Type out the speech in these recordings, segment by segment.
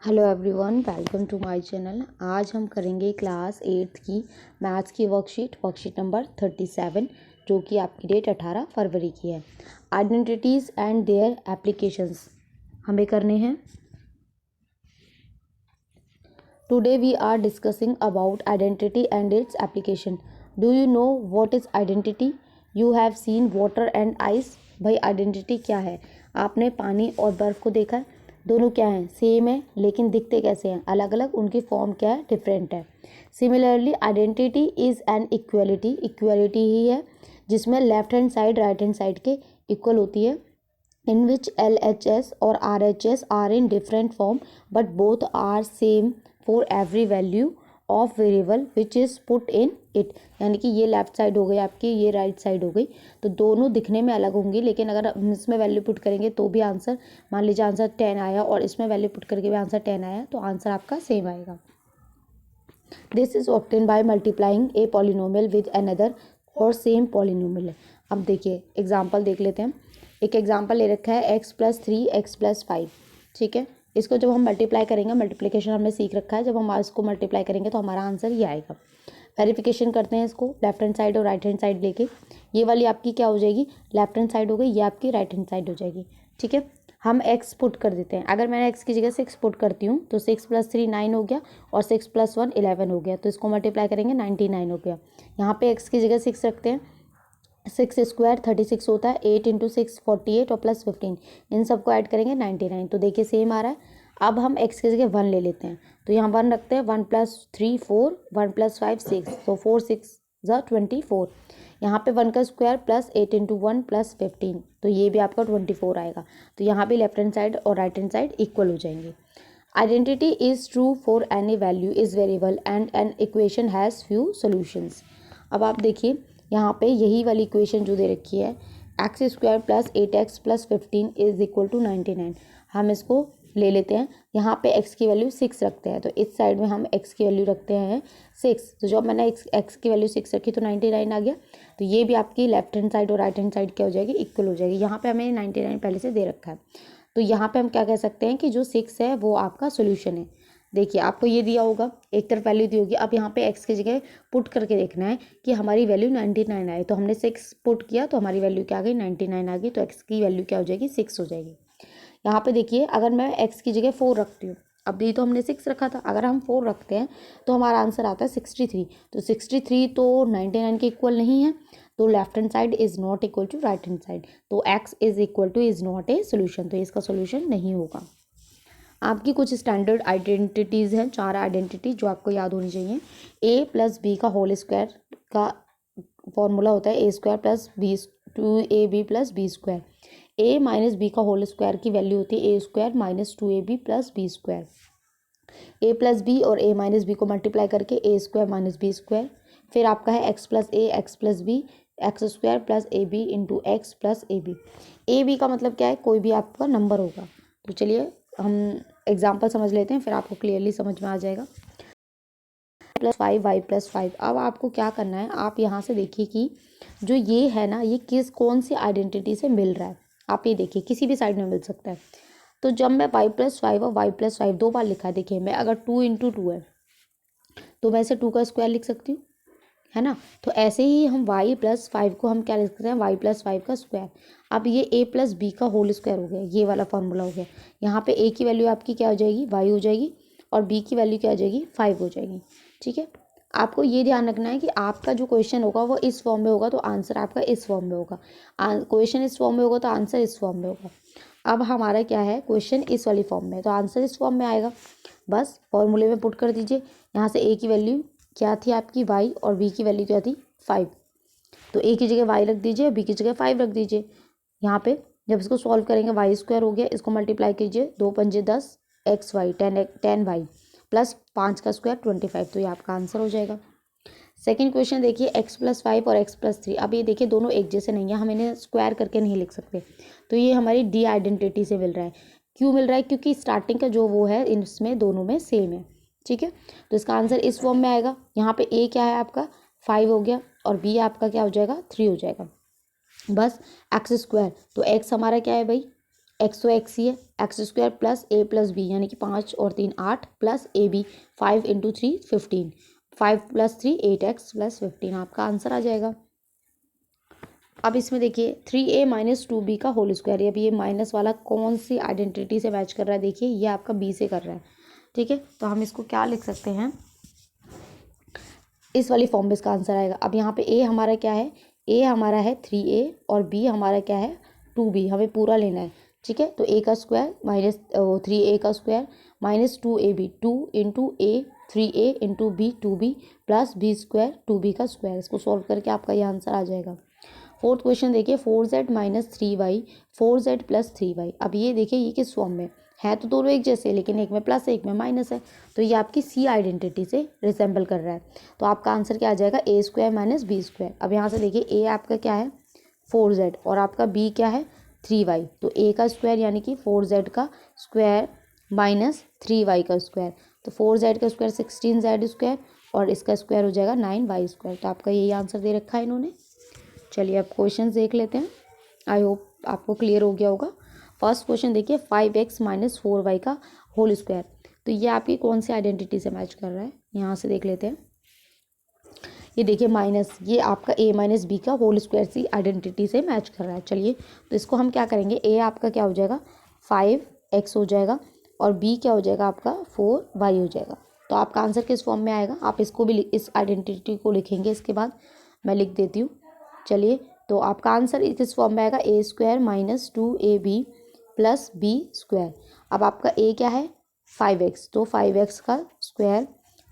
Hello everyone, welcome to my channel. आज हम करेंगे क्लास 8th की मैथ्स की वर्कशीट नंबर 37, जो कि आपकी डेट 18 फरवरी की है। आइडेंटिटीज़ एंड देयर एप्लीकेशंस हमें करने हैं। Today we are discussing about identity and its application. Do you know what is identity? You have seen water and ice. भाई आइडेंटिटी क्या है? आपने पानी और बर्फ़ को देखा है। दोनों क्या हैं? सेम है, लेकिन दिखते कैसे हैं? अलग अलग। उनकी फॉर्म क्या है? डिफरेंट है। Similarly identity is an equality. Equality ही है जिसमें left hand side right hand side के इक्वल होती है, in which LHS or RHS are in different form but both are same for every value of variable which is put in it। यानी कि ये left side हो गई आपकी, ये राइट साइड हो गई, तो दोनों दिखने में अलग होंगी, लेकिन अगर हम इसमें वैल्यू पुट करेंगे तो भी आंसर, मान लीजिए आंसर 10 आया और इसमें वैल्यू पुट करके भी आंसर 10 आया, तो आंसर आपका सेम आएगा। This is obtain by multiplying a polynomial with another और सेम पॉलिनोमियल है। अब देखिए एग्जाम्पल देख लेते हैं। एक एग्जाम्पल ले रखा है x+3 x+5। ठीक है, इसको जब हम मल्टीप्लाई करेंगे, मल्टीप्लिकेशन हमने सीख रखा है, जब हम इसको मल्टीप्लाई करेंगे तो हमारा आंसर ये आएगा। वेरिफिकेशन करते हैं इसको लेफ्ट हैंड साइड और राइट हैंड साइड लेके। ये वाली आपकी क्या हो जाएगी? लेफ्ट हैंड साइड हो गई, ये आपकी राइट हैंड साइड हो जाएगी। ठीक है, हम x पुट कर देते हैं। अगर मैंने x की जगह 6 पुट करती हूँ तो 6+3 9 हो गया और 6+1 11 हो गया, तो इसको मल्टीप्लाई करेंगे 99 हो गया। यहाँ पे x की जगह 6 रखते हैं। 6² 36 होता है, 8 × 6 48 और +15, इन सबको ऐड करेंगे 99। तो देखिए सेम आ रहा है। अब हम x की जगह 1 ले लेते हैं, तो यहाँ 1 रखते हैं। 1+3 4, 1+5 6, तो 4 6 24। यहाँ पे 1 का स्क्वायर +8 × 1 +15, तो ये भी आपका 24 आएगा। तो यहाँ पे लेफ्ट हैंड साइड और राइट हैंड साइड इक्वल हो जाएंगे। Identity is true for any value is variable and an equation has few solutions. अब आप देखिए यहाँ पे यही वाली इक्वेशन जो दे रखी है, x² + 8x + 15 is equal to 99। हम इसको ले लेते हैं। यहाँ पे x की वैल्यू 6 रखते हैं, तो इस साइड में हम x की वैल्यू रखते हैं 6। तो जब मैंने x की वैल्यू 6 रखी तो 99 आ गया। तो ये भी आपकी लेफ्ट हैंड साइड और राइट हैंड साइड क्या हो जाएगी? इक्वल हो जाएगी। यहाँ पे हमें 99 पहले से दे रखा है, तो यहाँ पे हम क्या कह सकते हैं कि जो 6 है वो आपका सोल्यूशन है। देखिए आपको ये दिया होगा, एक तरफ वैल्यू दी होगी। अब यहाँ पे x की जगह पुट करके देखना है कि हमारी वैल्यू 99 आए। तो हमने 6 पुट किया तो हमारी वैल्यू क्या आ गई? 99 आ गई। तो x की वैल्यू क्या हो जाएगी? 6 हो जाएगी। यहाँ पे देखिए अगर मैं x की जगह 4 रखती हूँ, अब ये तो हमने 6 रखा था, अगर हम 4 रखते हैं तो हमारा आंसर आता है 63। तो 63 तो 99 के इक्वल नहीं है, तो left hand side is not equal to right hand side, तो x is equal to is not a solution, तो इसका सोल्यूशन नहीं होगा। आपकी कुछ स्टैंडर्ड आइडेंटिटीज़ हैं, 4 आइडेंटिटी जो आपको याद होनी चाहिए। a+b का होल स्क्वायर का फॉर्मूला होता है a² + b 2ab + b²। a - b का होल स्क्वायर की वैल्यू होती है a² - 2ab + b²। a+b और a - b को मल्टीप्लाई करके a² - b²। फिर आपका है x + a x + b x² + ab × x + ab। ab का मतलब क्या है? कोई भी आपका नंबर होगा। तो चलिए हम एग्जाम्पल समझ लेते हैं, फिर आपको क्लियरली समझ में आ जाएगा। +5 y + 5। अब आपको क्या करना है, आप यहाँ से देखिए कि जो ये है ना, ये कौन सी आइडेंटिटी से मिल रहा है। आप ये देखिए किसी भी साइड में मिल सकता है। तो जब मैं y + 5 और y + 5 दो बार लिखा है, देखिए मैं अगर 2 × 2 है तो मैं इसे 2 का स्क्वायर लिख सकती हूँ, है ना। तो ऐसे ही हम y + 5 को हम क्या लिख सकते हैं? y + 5 का स्क्वायर। अब ये a + b का होल स्क्वायर हो गया, ये वाला फॉर्मूला हो गया। यहाँ पे a की वैल्यू आपकी क्या हो जाएगी? y हो जाएगी, और b की वैल्यू क्या हो जाएगी? 5 हो जाएगी। ठीक है, आपको ये ध्यान रखना है कि आपका जो क्वेश्चन होगा वो इस फॉर्म में होगा तो आंसर आपका इस फॉर्म में होगा। क्वेश्चन इस फॉर्म में होगा तो आंसर इस फॉर्म में होगा। अब हमारा क्या है? क्वेश्चन इस वाली फॉर्म में, तो आंसर इस फॉर्म में आएगा। बस फॉर्मूले में पुट कर दीजिए। यहाँ से a की वैल्यू क्या थी आपकी? y, और b की वैल्यू क्या थी? 5। तो a की जगह y रख दीजिए, b की जगह 5 रख दीजिए। यहाँ पे जब इसको सॉल्व करेंगे y² हो गया, इसको मल्टीप्लाई कीजिए, 2 पंजे 10 xy 10y + 5 का स्क्वायर 25, तो ये आपका आंसर हो जाएगा। सेकंड क्वेश्चन देखिए, x + 5 और x + 3। अब ये देखिए दोनों एक जैसे नहीं है, हम इन्हें स्क्वायर करके नहीं लिख सकते, तो ये हमारी डी आइडेंटिटी से मिल रहा है। क्यों मिल रहा है? क्योंकि स्टार्टिंग का जो वो है इसमें दोनों में सेम है। ठीक है, तो इसका आंसर इस फॉर्म में आएगा। यहाँ पे a क्या है आपका? 5 हो गया, और b आपका क्या हो जाएगा? 3 हो जाएगा। बस x², तो x हमारा क्या है भाई? x तो x ही है, x square plus a plus b यानी कि 5 और 3 8 plus a b 5 into 3 15, 5 plus 3 8x plus 15 आपका आंसर आ जाएगा। अब इसमें देखिए 3a माइनस 2b का होल स्क्वायर, अब ये माइनस वाला कौन सी आइडेंटिटी से मैच कर रहा है, देखिए ये आपका b से कर रहा है, ठीक है। तो हम इसको क्या लिख सकते हैं, इस वाली फॉर्म में इसका आंसर आएगा। अब यहाँ पे a हमारा क्या है, a हमारा है 3a और b हमारा क्या है 2b, हमें पूरा लेना है, ठीक है। तो a का स्क्वायर माइनस 3a का square minus 2ab, 2 into a 3a into b 2b plus b square 2b का स्क्वायर, इसको सॉल्व करके आपका ये आंसर आ जाएगा। फोर्थ क्वेश्चन देखिए 4z minus 3y 4z plus 3y। अब ये देखिए ये किस फॉर्म में है, तो दोनों एक जैसे, लेकिन एक में प्लस एक में माइनस है, तो ये आपकी सी आइडेंटिटी से रिसेंबल कर रहा है। तो आपका आंसर क्या आ जाएगा, ए स्क्वायर माइनस बी स्क्वायर। अब यहाँ से देखिए ए आपका क्या है 4z और आपका बी क्या है 3y, तो ए का स्क्वायर यानी कि 4z का स्क्वायर माइनस 3y का स्क्वायर, तो 4z का स्क्वायर 16z स्क्वायर और इसका स्क्वायर हो जाएगा 9y स्क्वायर। तो आपका यही आंसर दे रखा है इन्होंने। चलिए अब क्वेश्चन देख लेते हैं, आई होप आपको क्लियर हो गया होगा। फर्स्ट क्वेश्चन देखिए 5x माइनस 4y का होल स्क्वायर, तो ये आपकी कौन सी आइडेंटिटी से मैच कर रहा है, यहाँ से देख लेते हैं। ये देखिए माइनस, ये आपका a माइनस बी का होल स्क्वायर सी आइडेंटिटी से मैच कर रहा है। चलिए तो इसको हम क्या करेंगे, a आपका क्या हो जाएगा 5x हो जाएगा और b क्या हो जाएगा आपका 4y हो जाएगा। तो आपका आंसर किस फॉर्म में आएगा, आप इसको भी इस आइडेंटिटी को लिखेंगे, इसके बाद मैं लिख देती हूँ। चलिए तो आपका आंसर किस फॉर्म में आएगा, a square minus 2ab plus b square. अब आपका a क्या है 5x, तो 5x का स्क्वायर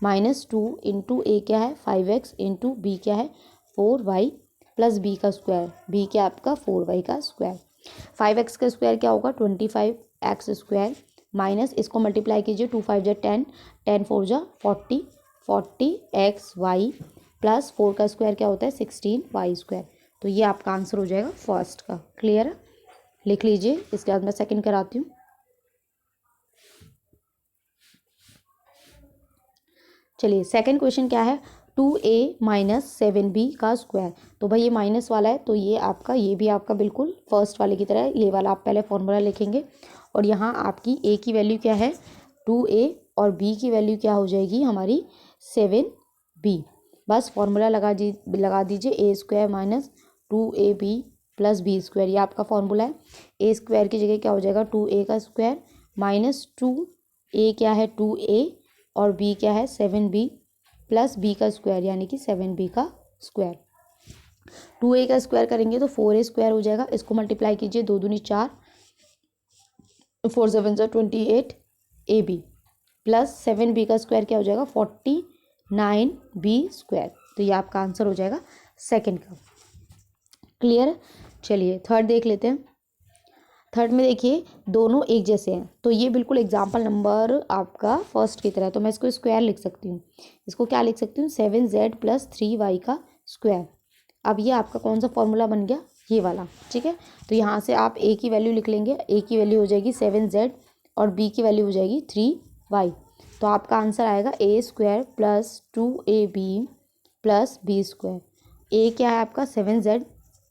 माइनस 2 इंटू ए क्या है 5x इंटू बी क्या है 4y प्लस बी का स्क्वायर, बी क्या आपका 4y का स्क्वायर। 5x का स्क्वायर क्या होगा 25x स्क्वायर माइनस इसको मल्टीप्लाई कीजिए 2 5 जा 10, 10 4 जा 40, 40xy प्लस 4 का स्क्वायर क्या होता है 16y स्क्वायर। तो ये आपका आंसर हो जाएगा फर्स्ट का। क्लियर है, लिख लीजिए, इसके बाद मैं सेकंड कराती हूँ। चलिए सेकंड क्वेश्चन क्या है, 2a माइनस 7b का स्क्वायर। तो भाई ये माइनस वाला है, तो ये आपका, ये भी आपका बिल्कुल फर्स्ट वाले की तरह है, ये वाला आप पहले फॉर्मूला लिखेंगे और यहाँ आपकी a की वैल्यू क्या है 2a और b की वैल्यू क्या हो जाएगी हमारी 7b। बस फॉर्मूला लगा दीजिए, a square minus 2ab plus b square, ये आपका फॉर्मूला है। ए स्क्वायर की जगह क्या हो जाएगा 2a का स्क्वायर माइनस 2a क्या है 2a और b क्या है 7b प्लस b का स्क्वायर यानी कि 7b का स्क्वायर। 2a का स्क्वायर करेंगे तो 4a स्क्वायर हो जाएगा, इसको मल्टीप्लाई कीजिए 2 दूनी 4, 4 7 जा 28 ab प्लस 7b का स्क्वायर क्या हो जाएगा 49b स्क्वायर। तो ये आपका आंसर हो जाएगा सेकंड का। क्लियर। चलिए थर्ड देख लेते हैं। थर्ड में देखिए दोनों एक जैसे हैं, तो ये बिल्कुल एग्जाम्पल नंबर आपका फर्स्ट की तरह है, तो मैं इसको स्क्वायर लिख सकती हूँ। इसको क्या लिख सकती हूँ 7z प्लस 3y का स्क्वायर। अब ये आपका कौन सा फॉर्मूला बन गया, ये वाला, ठीक है। तो यहाँ से आप a की वैल्यू लिख लेंगे, a की वैल्यू हो जाएगी 7z और b की वैल्यू हो जाएगी 3y। तो आपका आंसर आएगा a square plus 2ab plus b square. a क्या है आपका 7z,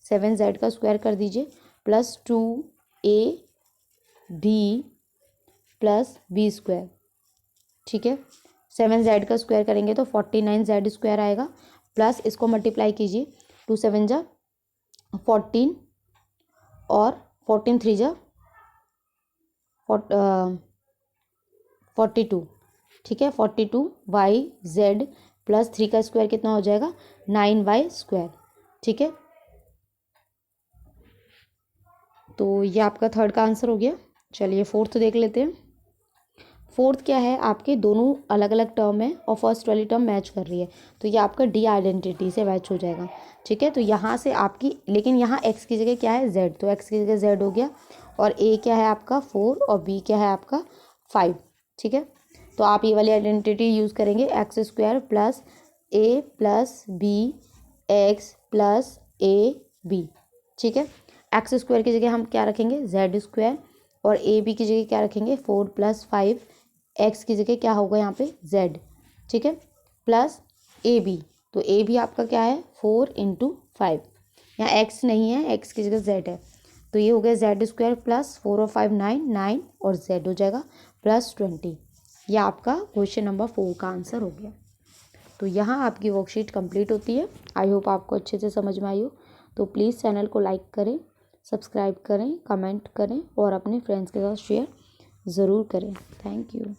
7z का स्क्वायर कर दीजिए plus 2ab plus b square, ठीक है। 7z का स्क्वायर करेंगे तो 49z स्क्वायर आएगा, प्लस इसको मल्टीप्लाई कीजिए 2 7 जा 14 और 14 3 जा 42, ठीक है। 42yz प्लस 3 का स्क्वायर कितना हो जाएगा 9y स्क्वायर, ठीक है। तो ये आपका थर्ड का आंसर हो गया। चलिए फोर्थ देख लेते हैं। फोर्थ क्या है, आपके दोनों अलग अलग टर्म है और फर्स्ट वाली टर्म मैच कर रही है, तो ये आपका डी आइडेंटिटी से मैच हो जाएगा, ठीक है। तो यहाँ से आपकी, लेकिन यहाँ x की जगह क्या है z, तो x की जगह z हो गया और a क्या है आपका 4 और b क्या है आपका 5, ठीक है। तो आप ये वाली आइडेंटिटी यूज़ करेंगे x square plus a plus b x plus a b, ठीक है। एक्स स्क्वायर की जगह हम क्या रखेंगे जेड स्क्वायर और ए बी की जगह क्या रखेंगे 4 प्लस 5, एक्स की जगह क्या होगा यहाँ पे जेड, ठीक है, प्लस ए बी। तो ए बी आपका क्या है 4 इंटू 5, यहाँ एक्स नहीं है, एक्स की जगह जेड है, तो ये हो गया z² प्लस 4 और 5 9, 9 और z हो जाएगा प्लस 20। यह आपका क्वेश्चन नंबर 4 का आंसर हो गया। तो यहाँ आपकी वर्कशीट कंप्लीट होती है। आई होप आपको अच्छे से समझ में आई हो। तो प्लीज़ चैनल को लाइक करें, सब्सक्राइब करें, कमेंट करें और अपने फ्रेंड्स के साथ शेयर ज़रूर करें। Thank you.